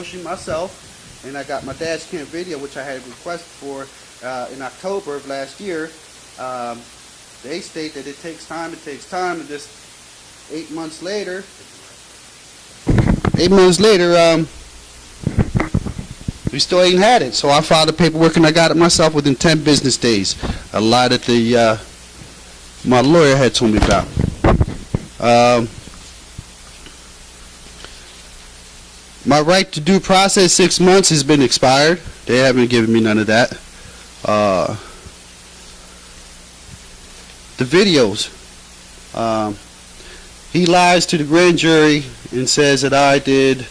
promotion myself, and I got my dash cam video, which I had requested for in October of last year. They state that it takes time, and just 8 months later, we still ain't had it. So I filed the paperwork and I got it myself within 10 business days. A lot that my lawyer had told me about. My right to due process 6 months has been expired. They haven't given me none of that. The videos. He lies to the grand jury and says that I did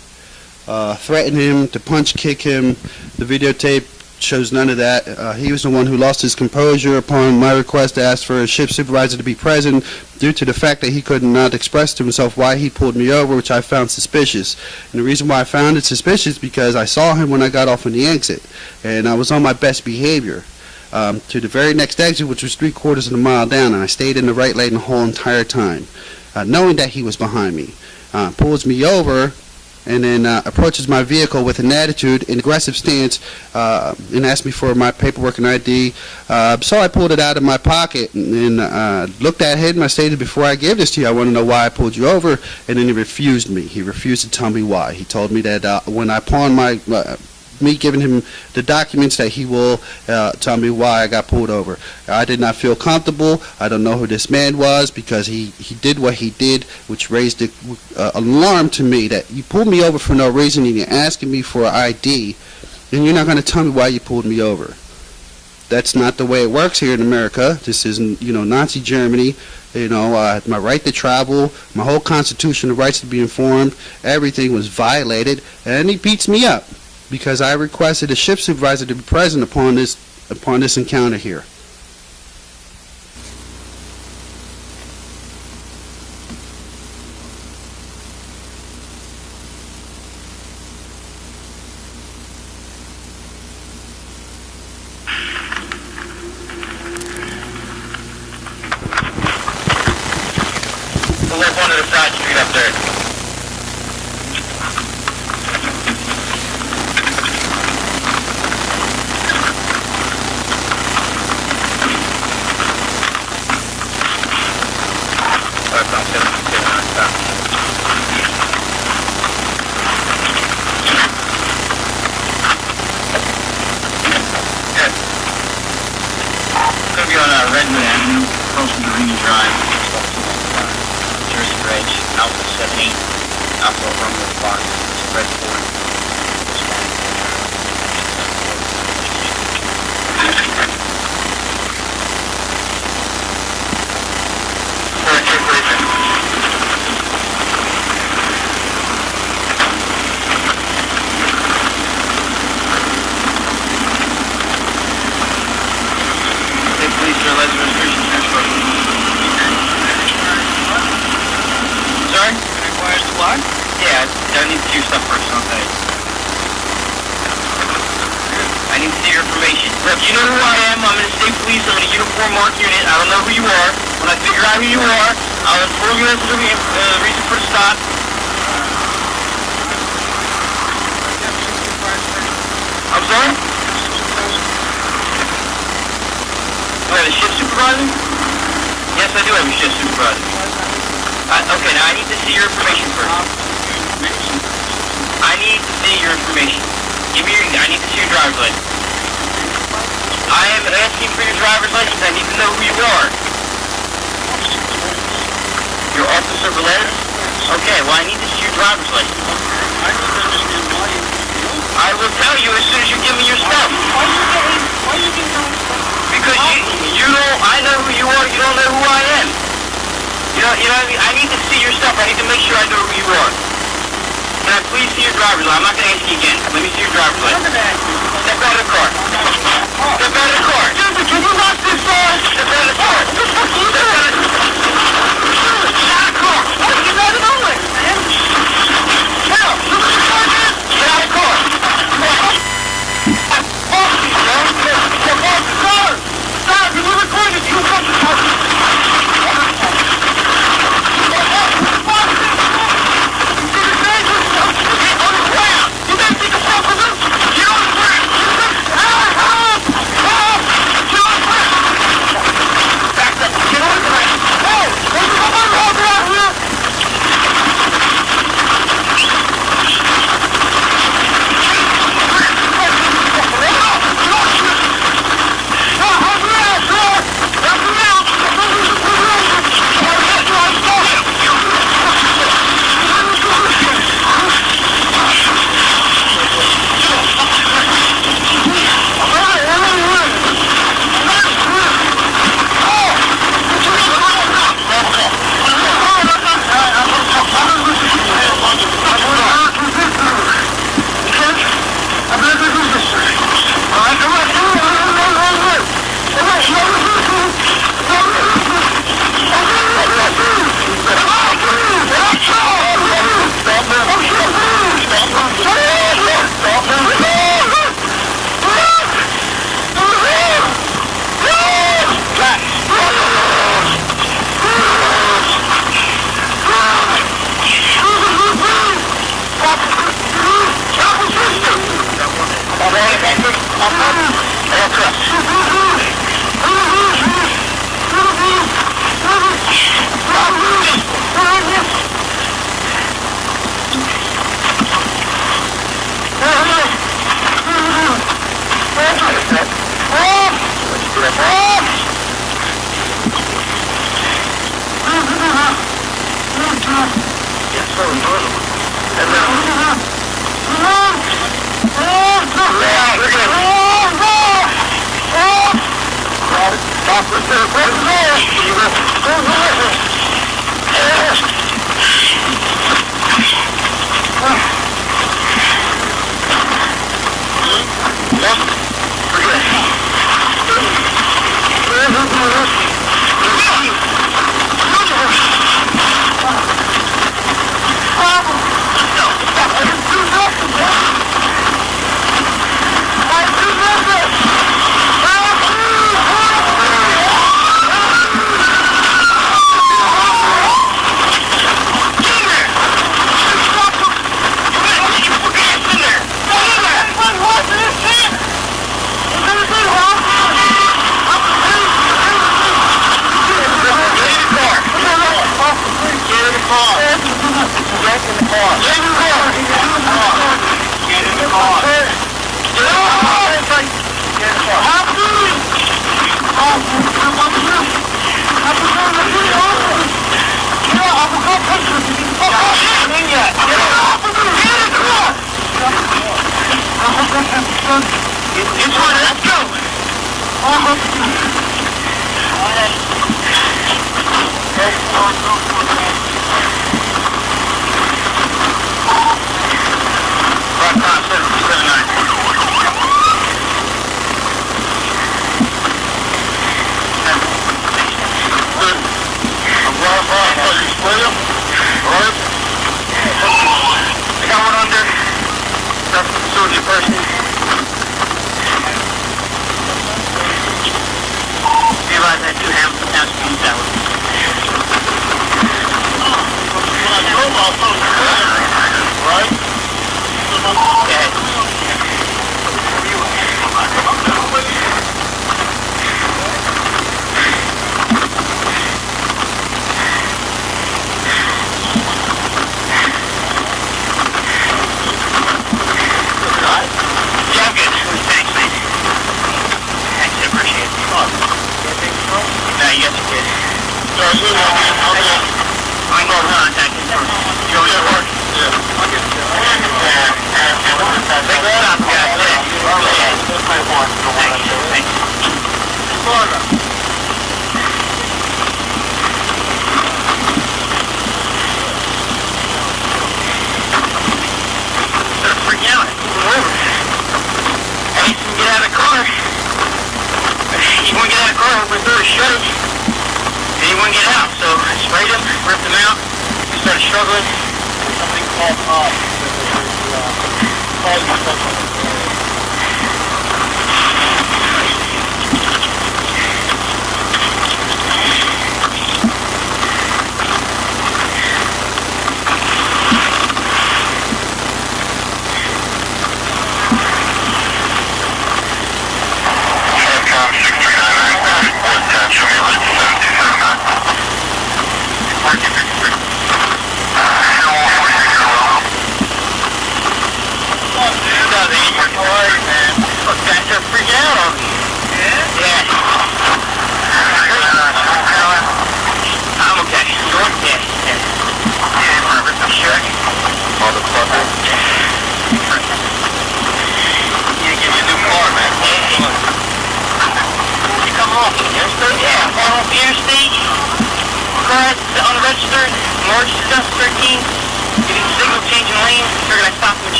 threaten him to punch kick him. The videotape shows none of that. He was the one who lost his composure upon my request to ask for a shift supervisor to be present due to the fact that he could not express to himself why he pulled me over, which I found suspicious. And the reason why I found it suspicious because I saw him when I got off on the exit, and I was on my best behavior to the very next exit, which was 3/4 of a mile down, and I stayed in the right lane the whole entire time, knowing that he was behind me. Pulls me over and then approaches my vehicle with an attitude, an aggressive stance, and asked me for my paperwork and ID. So I pulled it out of my pocket and looked at him. I stated, before I give this to you, I want to know why I pulled you over. And then he refused me. He refused to tell me why. He told me that when I pawned me giving him the documents, that he will tell me why I got pulled over. I did not feel comfortable. I don't know who this man was, because he did what he did, which raised the alarm to me that you pulled me over for no reason and you're asking me for ID, and you're not going to tell me why you pulled me over. That's not the way it works here in America. This isn't, Nazi Germany. My right to travel, my whole constitutional rights to be informed, everything was violated, and he beats me up because I requested a shift supervisor to be present upon this encounter here. The left one to the side street up there. Gonna be on Redmond Avenue, close to Marina Drive, Jersey Ridge, Alpha 78, Alpha Romeo 5, it's a red Ford. Sorry? Requires the block? Yeah, I need to do stuff first, okay. I need to see your information. You know who I am. I'm in the state police. I'm in a uniform marked unit. I don't know who you are. When I figure out who you are, I'll inform you as to the reason for the stop. I'm sorry? Do I have a shift supervisor? Yes, I do have a shift supervisor. Okay, now I need to see your information first. I need to see your information. I need to see your driver's license. I am asking for your driver's license. I need to know who you are. You're Officer Velez? Okay, well I need to see your driver's license. I will tell you as soon as you give me your stuff. Because you don't, I know who you are, you don't know who I am. You know what I mean? I need to see your stuff. I need to make sure I know who you are. Can I please see your driver's license? I'm not going to ask you again. Let me see your driver's license. Step out of the car. Step out of the car. Can you lock this door? Step out of the car. Step out of the car. Get out of the car. Get out of the way. Now, look at the car, man. Get out of the car. Step off the car. Stop. You're recording. You come to the car. You think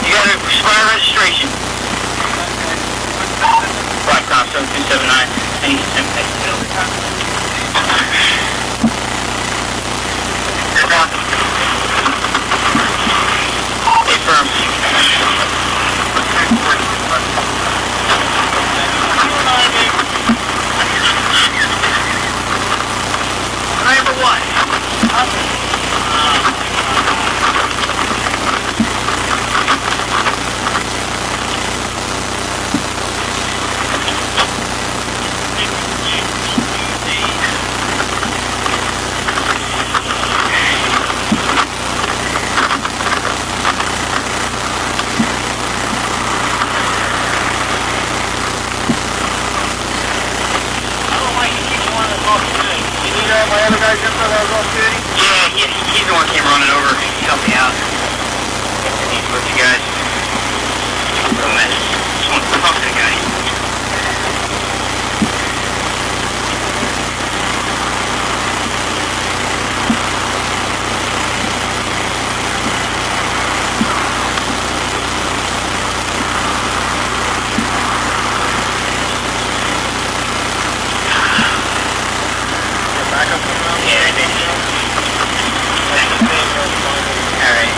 You got to expire registration. Any overtime? Hey, firm. Number one. My other guy's in for those off duty? Yeah, he's the one who came running over. He helped me out. He's with you guys. Real mess. Just want to talk to the guy. Yeah, I did. Alright.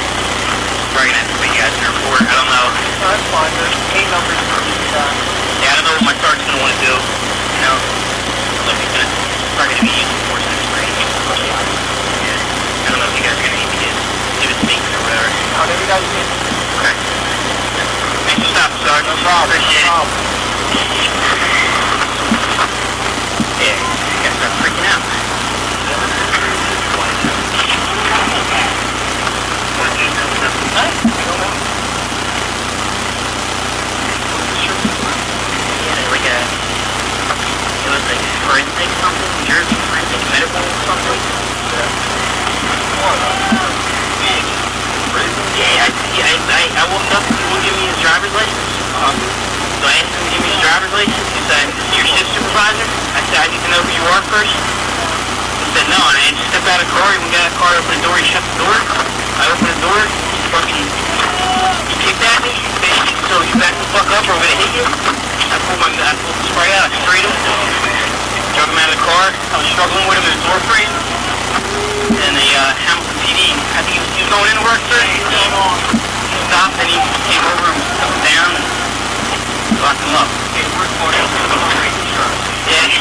Probably gonna have to put you guys in a report. I don't know. That's fine. There's 8 numbers for each guy. Yeah, I don't know what my sergeant's gonna want to do. You know? So he's gonna probably gonna be using force in his brain. Yeah. I don't know if you guys are gonna need to give it speakers or whatever. Whatever you guys need. Okay. Thanks for stopping, Sergeant. No problem. Appreciate No it. Yeah, you guys start freaking out. Forensic something, Jersey forensic medical something. Yeah, I woke up and he wouldn't give me his driver's license. So I asked him to give me his driver's license. He said, "You're shift supervisor?" I said, "I need to know who you are first." He said, "No," and I just stepped out of the car, even got a car, opened the door, he shut the door. I opened the door, he kicked at me, basically, so you back the fuck up or I'm gonna hit you. I pulled the spray out, I sprayed him, drug him out of the car. I was struggling with him, his door frame. And the Hamilton PD, I think he was going into work, sir. He stopped and he came over and took him down and locked him up. Yeah, he's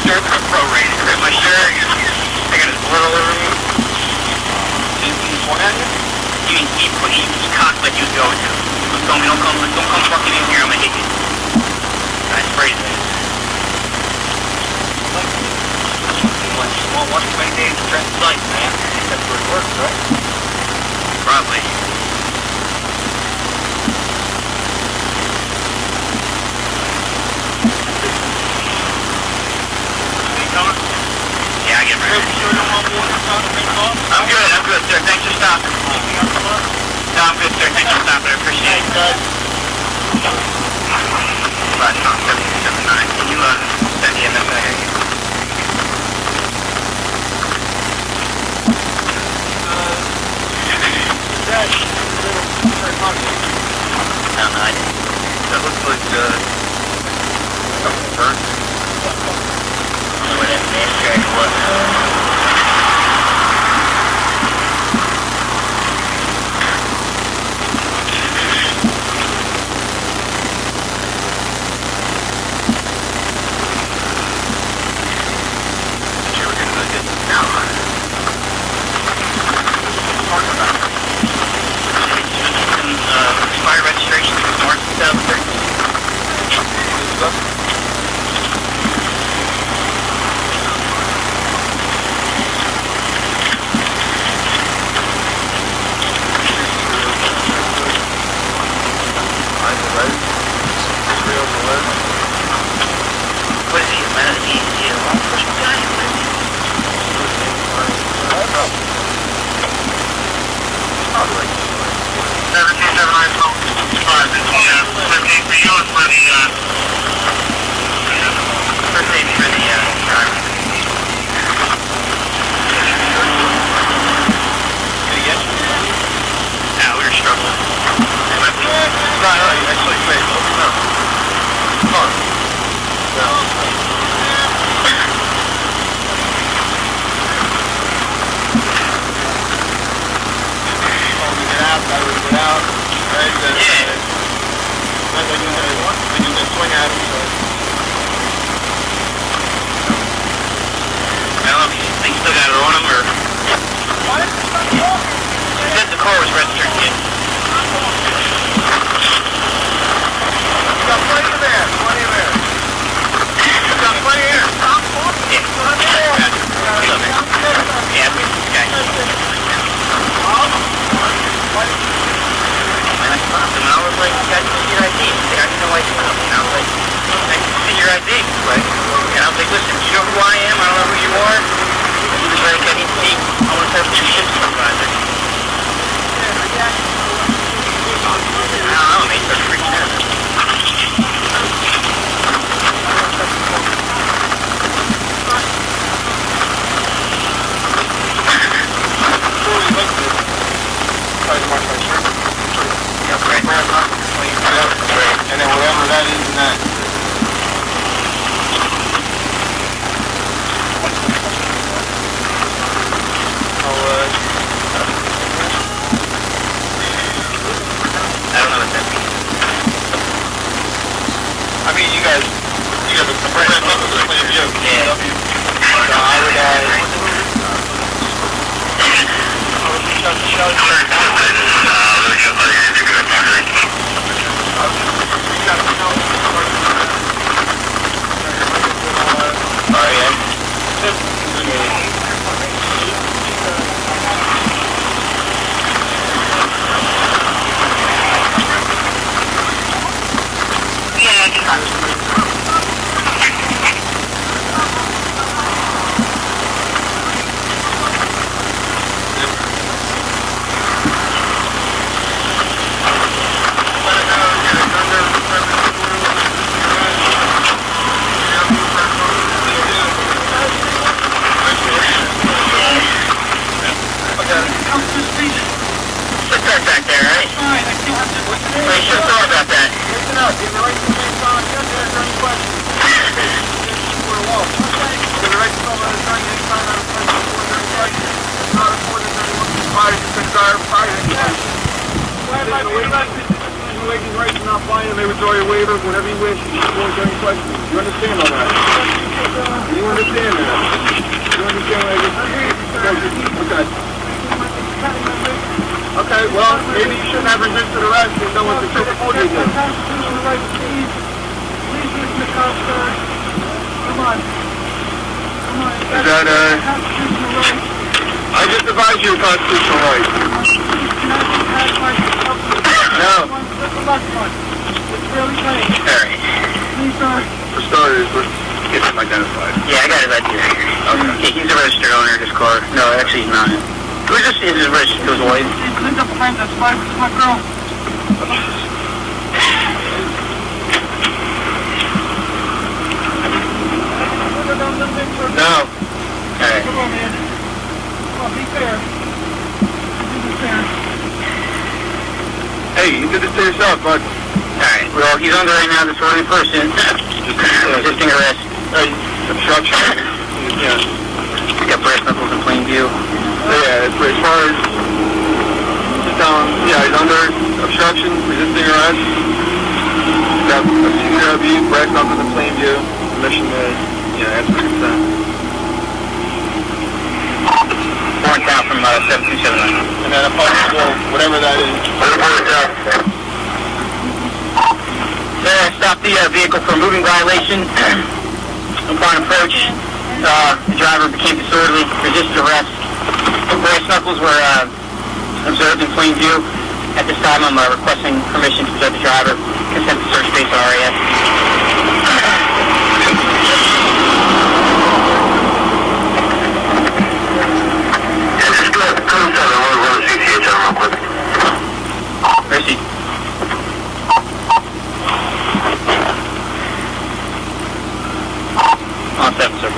you're prorated. Grab my shirt, I got his blood all over me. He was cocked like he was going to. He told me, don't come fucking in here, I'm gonna hit you. I sprayed him. Well, 120 days to dress the light, man. That's where it works, right? Probably. Yeah, I get ready. I'm good, sir. Thanks for stopping. No, I'm good, sir. Thanks for stopping. I appreciate it. Last time, 7279. Can you send the MSA? That looks like something burnt. I don't know what that nasty was. Expired registration to March 2013. What is he, a man? Is he a law enforcement guy? Probably. 1779 this is first aid for you and for the first aid for the driver. Did he get you? No, we were struggling. No, actually, wait, no. Come on. No. I just swing at him, so. I don't know if you think you still got it on him or... He said the car was registered, kid. You got plenty of air, plenty of air. You got plenty of air. Yeah. Yeah, we got And I stopped him and I was like, you guys see your ID? He's like, I didn't know I did. And I was like, I can see your ID. And I was like, listen, you know who I am? I don't know who you are. And he was like, I need to see. I want to have 2 shift supervisors. I don't know, mate. They're freaking out. And then whatever that is in that. I don't know what that means. I mean, you guys have a friend of the same joke. Yeah. So I would, back there, right? Wait, sure, sorry about that. Not buying them, they withdraw your waiver whenever you wish. You just won't get any questions. You understand all that? You understand that? You understand what I just... Okay, well, maybe you shouldn't have resisted arrest and no one's been reported you. Come on. Is that, I just advised you of constitutional rights. No. It's really late. Alright. Please, sir. For starters, let's get him identified. Yeah, I got it right here. Okay, he's a registered owner of this car. No, actually he's not. Who's this? Is his registered to his wife? It's Linda Friend, that's my girl. No. Alright. Come on, man. Come on, be fair. Be fair. Hey, you did this to yourself, bud. Alright, well, he's under right now disorderly person. Resisting arrest. Obstruction. Yeah. He's got brass knuckles in plain view. Yeah, as far as just yeah, he's under obstruction, resisting arrest. Got a CCRB, brass knuckles in plain view. Permission to, ask for consent. Warrant count from 7279. And then a possible, whatever that is. Stop the vehicle for a moving violation. Upon approach, the driver became disorderly, resisted arrest. Brass knuckles were observed in plain view. At this time, I'm requesting permission to observe the driver. Consent to search base RAS. Proceed. On 7, sir.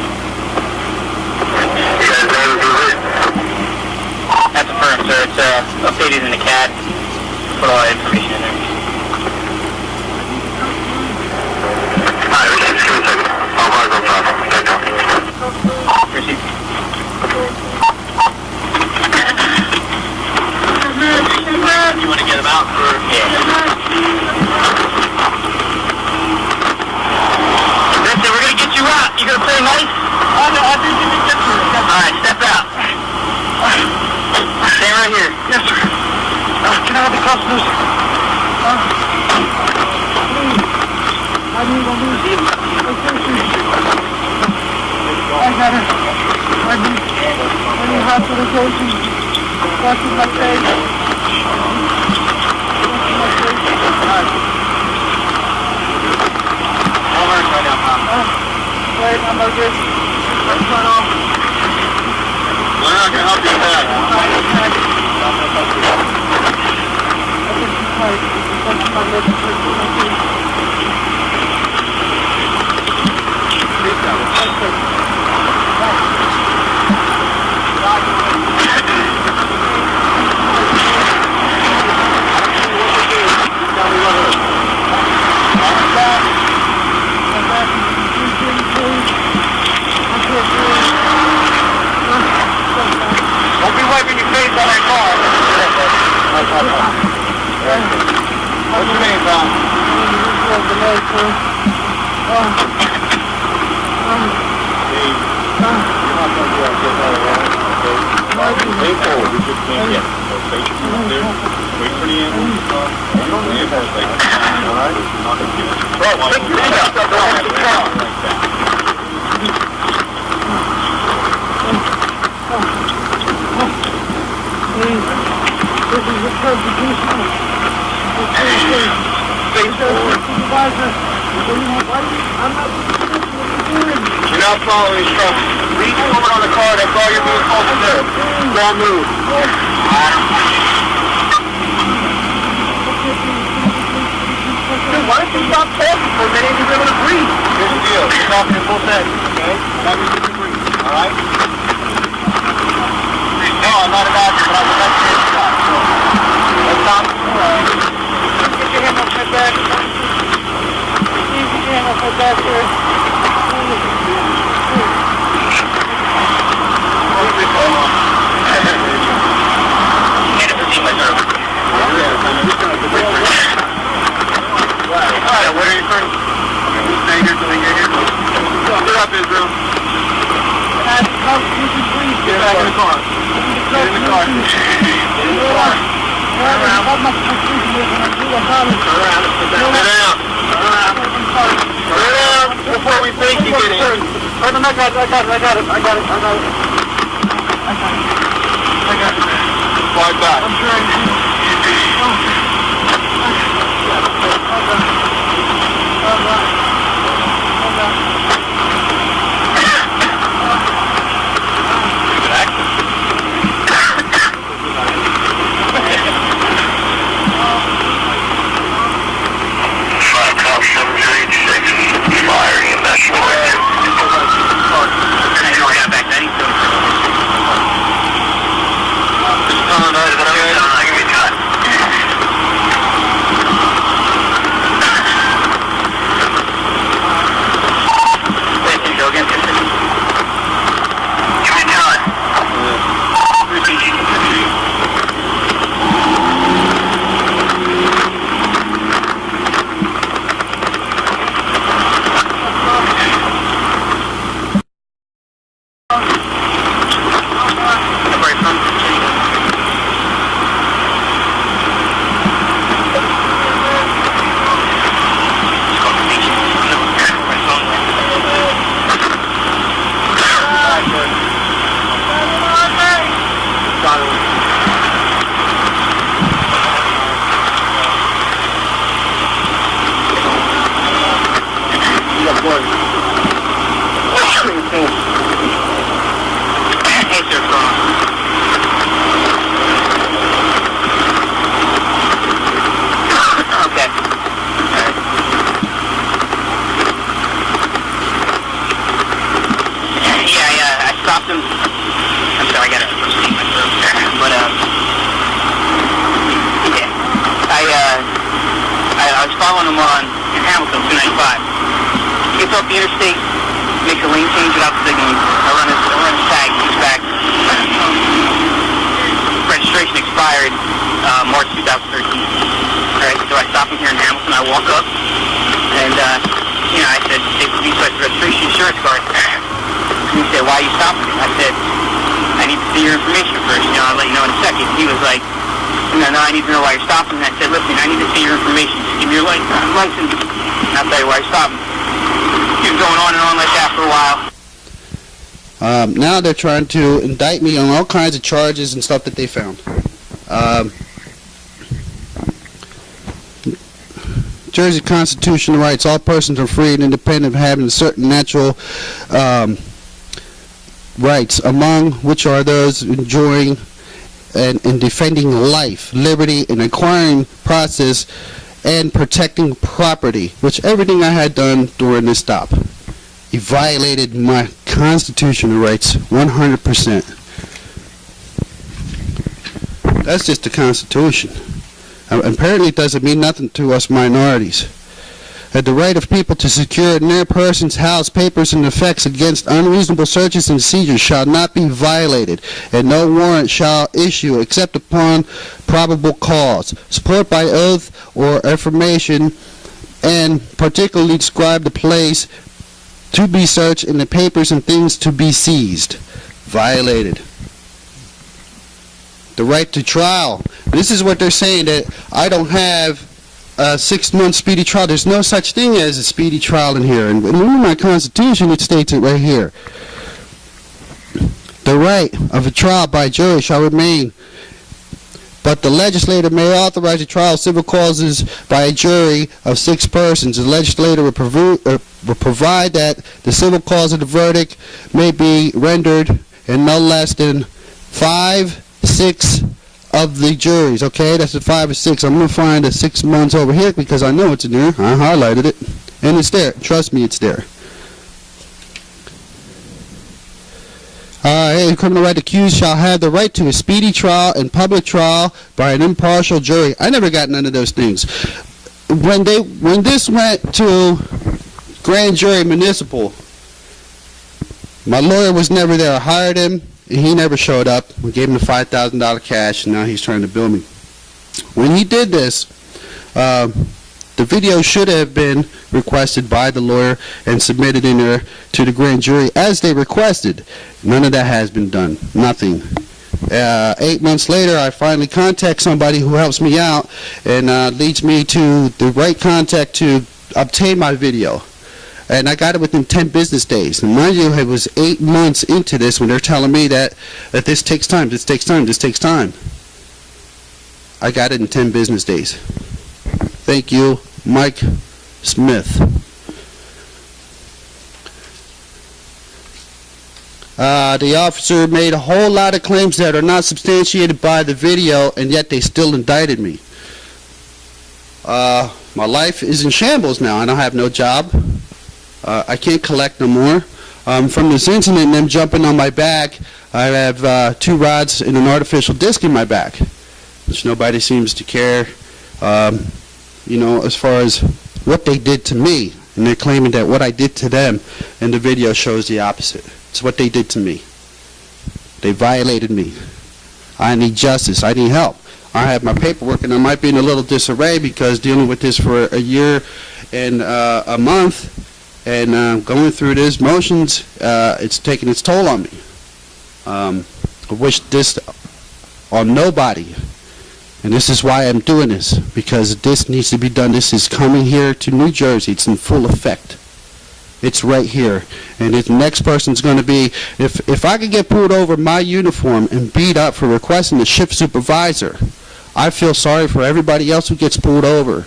That's affirmed, sir. It's updated in the CAD. Put all that information in there. Alright, just give me a second. I'll go on top. Proceed. You want to get him out for... Yeah. need location. I got it. I need hospitalization. Washing my face. Wait, I'm like this. Let's run off. We're not going to help you with that. Don't be wiping your face on that car. What's your name, Tom? Stay forward, you just can't get. Wait for the ambulance. You don't need a first thing. Alright? Bro, pick your feet up. Don't have to car. Like that. This is a persecution. Stay forward. Supervisor, I'm not doing. You're not following instructions. Read forward on the car, that's all you're being told to do. Don't move. Dude, why don't you stop talking for a minute and be able to breathe? Here's the deal. You're talking in full sentence, okay? That means you can breathe, alright? No, I'm not a doctor, but I would like to hear the shot. So, let's stop. Get your hand off my back. Get your hand off my back here. Alright, what are you from? Stay here till they get here. Get up, Isrrael. Get back in the car. Get in the car. Get in the car. Turn around. Sit down. Sit down before we think you get in. I got it. Slide back. I'm trying. following him on in Hamilton, 295. He gets off the interstate, makes a lane change without signaling. I run his tag, he's back. Registration expired March 2013. Alright, so I stop him here in Hamilton, I walk up, and I said, take the registration insurance card. And he said, why are you stopping me? I said, I need to see your information first, I'll let you know in a second. He was like, And then I need to know why you're stopping. And I said, listen, I need to see your information. Just give me your license. And I'll tell you why you're stopping. Keep going on and on like that for a while. Now they're trying to indict me on all kinds of charges and stuff that they found. Jersey constitutional rights. All persons are free and independent of having certain natural rights, among which are those enjoying and defending life, liberty, and acquiring process, and protecting property, which everything I had done during this stop. He violated my constitutional rights 100%. That's just the Constitution. Apparently it doesn't mean nothing to us minorities. The right of people to secure in their persons, house, papers, and effects against unreasonable searches and seizures shall not be violated, and no warrant shall issue except upon probable cause, support by oath or affirmation, and particularly describe the place to be searched and the papers and things to be seized. Violated. The right to trial. This is what they're saying, that I don't have a 6-month speedy trial. There's no such thing as a speedy trial in here. And in my Constitution, it states it right here. The right of a trial by jury shall remain, but the legislator may authorize a trial of civil causes by a jury of 6 persons. The legislator will provide that the civil cause of the verdict may be rendered in no less than 5/6 of the juries. Okay, that's the 5 or 6. I'm going to find the 6 months over here because I know it's in there. I highlighted it. And it's there. Trust me, it's there. The criminal right accused shall have the right to a speedy trial and public trial by an impartial jury. I never got none of those things. When this went to grand jury municipal, my lawyer was never there. I hired him, and he never showed up. We gave him the $5,000 cash, and now he's trying to bill me. When he did this, the video should have been requested by the lawyer and submitted in there to the grand jury as they requested. None of that has been done. Nothing. 8 months later, I finally contact somebody who helps me out and leads me to the right contact to obtain my video. And I got it within 10 business days. And mind you, it was 8 months into this when they're telling me that this takes time, this takes time, this takes time. I got it in 10 business days. Thank you, Mike Smith. The officer made a whole lot of claims that are not substantiated by the video, and yet they still indicted me. My life is in shambles now, and I have no job. I can't collect no more. From this incident and them jumping on my back, I have 2 rods and an artificial disc in my back, which nobody seems to care, you know, as far as what they did to me. And they're claiming that what I did to them, and the video shows the opposite. It's what they did to me. They violated me. I need justice. I need help. I have my paperwork, and I might be in a little disarray because dealing with this for a year and a month, and going through these motions, it's taking its toll on me. I wish this on nobody, and this is why I'm doing this, because this needs to be done. This is coming here to New Jersey. It's in full effect. It's right here, and the next person's going to be, if I could get pulled over in my uniform and beat up for requesting a shift supervisor, I feel sorry for everybody else who gets pulled over.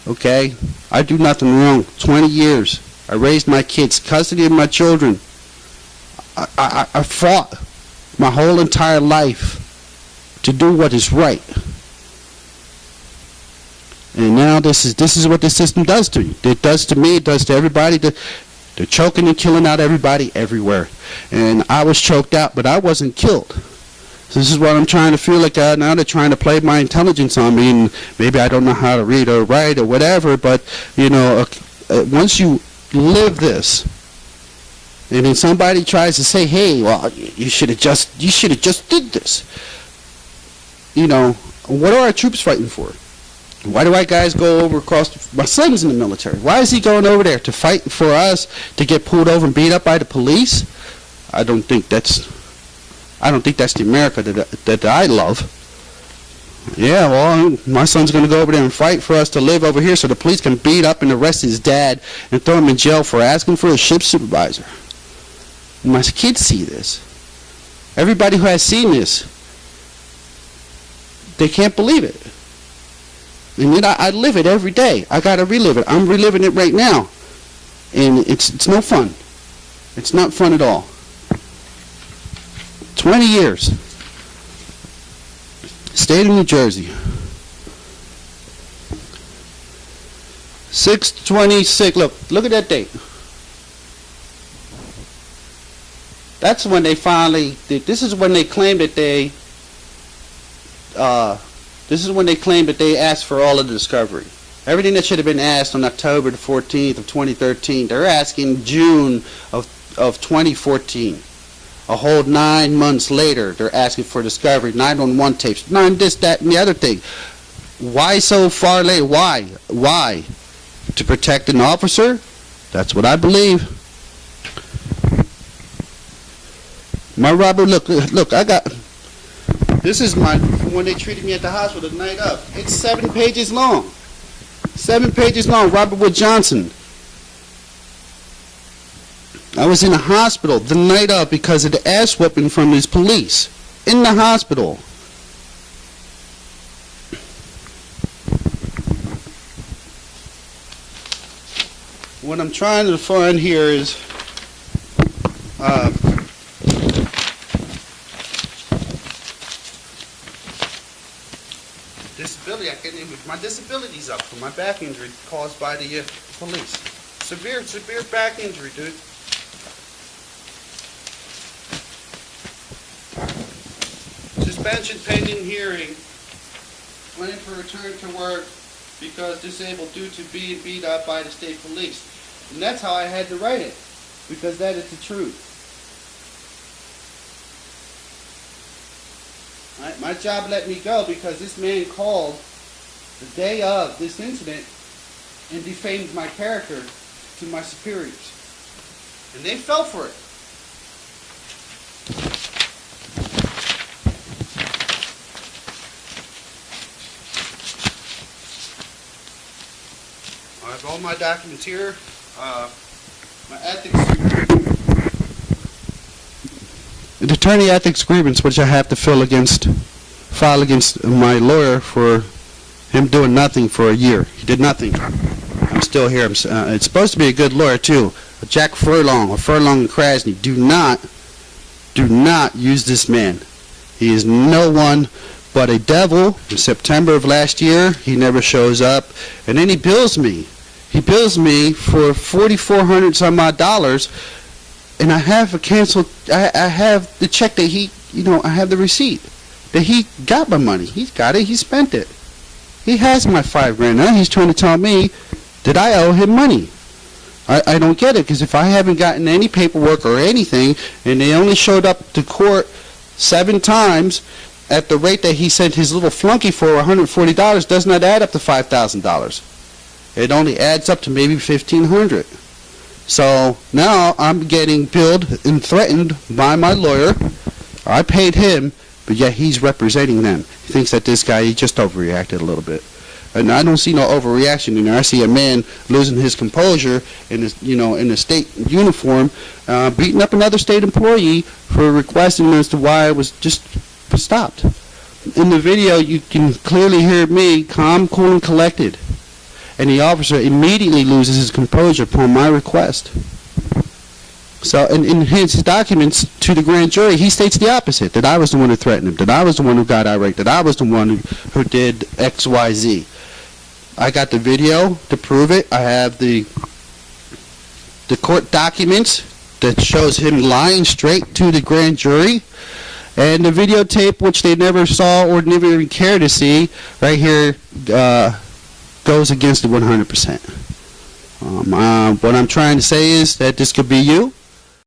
Okay? I do nothing wrong. 20 years. I raised my kids, custody of my children. I fought my whole entire life to do what is right. And now this is what the system does to you. It does to me, it does to everybody. They're choking and killing out everybody everywhere. And I was choked out, but I wasn't killed. So this is what I'm trying to feel like. Now they're trying to play my intelligence on me, and maybe I don't know how to read or write or whatever, but, you know, once you live this, and then somebody tries to say, hey, well, you should have just did this. You know, what are our troops fighting for? Why do our guys go over across? My son's in the military. Why is he going over there to fight for us to get pulled over and beat up by the police? I don't think that's the America that I love. Yeah, well, my son's going to go over there and fight for us to live over here so the police can beat up and arrest his dad and throw him in jail for asking for a shift supervisor. My kids see this. Everybody who has seen this, they can't believe it. And then I live it every day. I got to relive it. I'm reliving it right now. And it's no fun. It's not fun at all. 20 years. State of New Jersey. 6/26. Look at that date. That's when they finally. This is when they claimed that they. This is when they claimed that they asked for all of the discovery. Everything that should have been asked on October the 14th of 2013, they're asking June of 2014. A whole 9 months later, they're asking for discovery, 911 tapes, this, that, and the other thing. Why so far late? Why? Why? To protect an officer? That's what I believe. My Robert, look, I got, this is my, when they treated me at the hospital the night up. It's 7 pages long. 7 pages long, Robert Wood Johnson. I was in the hospital the night up because of the ass whooping from these police. In the hospital. What I'm trying to find here is disability. I can't even, my disability's up for my back injury caused by the police. Severe back injury, dude. Suspension pending hearing. Plan for return to work because disabled due to being beat up by the state police. And that's how I had to write it, because that is the truth. Right, my job let me go because this man called the day of this incident and defamed my character to my superiors. And they fell for it. I have all my documents here. My ethics, the attorney ethics grievance, which I have to file against my lawyer for him doing nothing for a year. He did nothing. I'm still here. It's supposed to be a good lawyer too. Jack Furlong or Furlong and Krasny. Do not use this man. He is no one but a devil. In September of last year, he never shows up, and then he bills me. He bills me for $4,400 some odd dollars, and I have a canceled. I have the check that he, I have the receipt that he got my money. He's got it. He spent it. He has my $5,000 now. He's trying to tell me that I owe him money. I don't get it, because if I haven't gotten any paperwork or anything, and they only showed up to court 7 times at the rate that he sent his little flunky for, $140, does not add up to $5,000. It only adds up to maybe $1,500. So now I'm getting billed and threatened by my lawyer. I paid him, but yet he's representing them. He thinks that this guy, he just overreacted a little bit. And I don't see no overreaction in there. I see a man losing his composure in his, in a state uniform, beating up another state employee for requesting as to why I was just stopped. In the video, you can clearly hear me calm, cool, and collected. And the officer immediately loses his composure upon my request. So, in his documents to the grand jury, he states the opposite, that I was the one who threatened him, that I was the one who got irate, that I was the one who did X, Y, Z. I got the video to prove it. I have the court documents that shows him lying straight to the grand jury. And the videotape, which they never saw or never even care to see, right here, goes against it 100%. What I'm trying to say is that this could be you.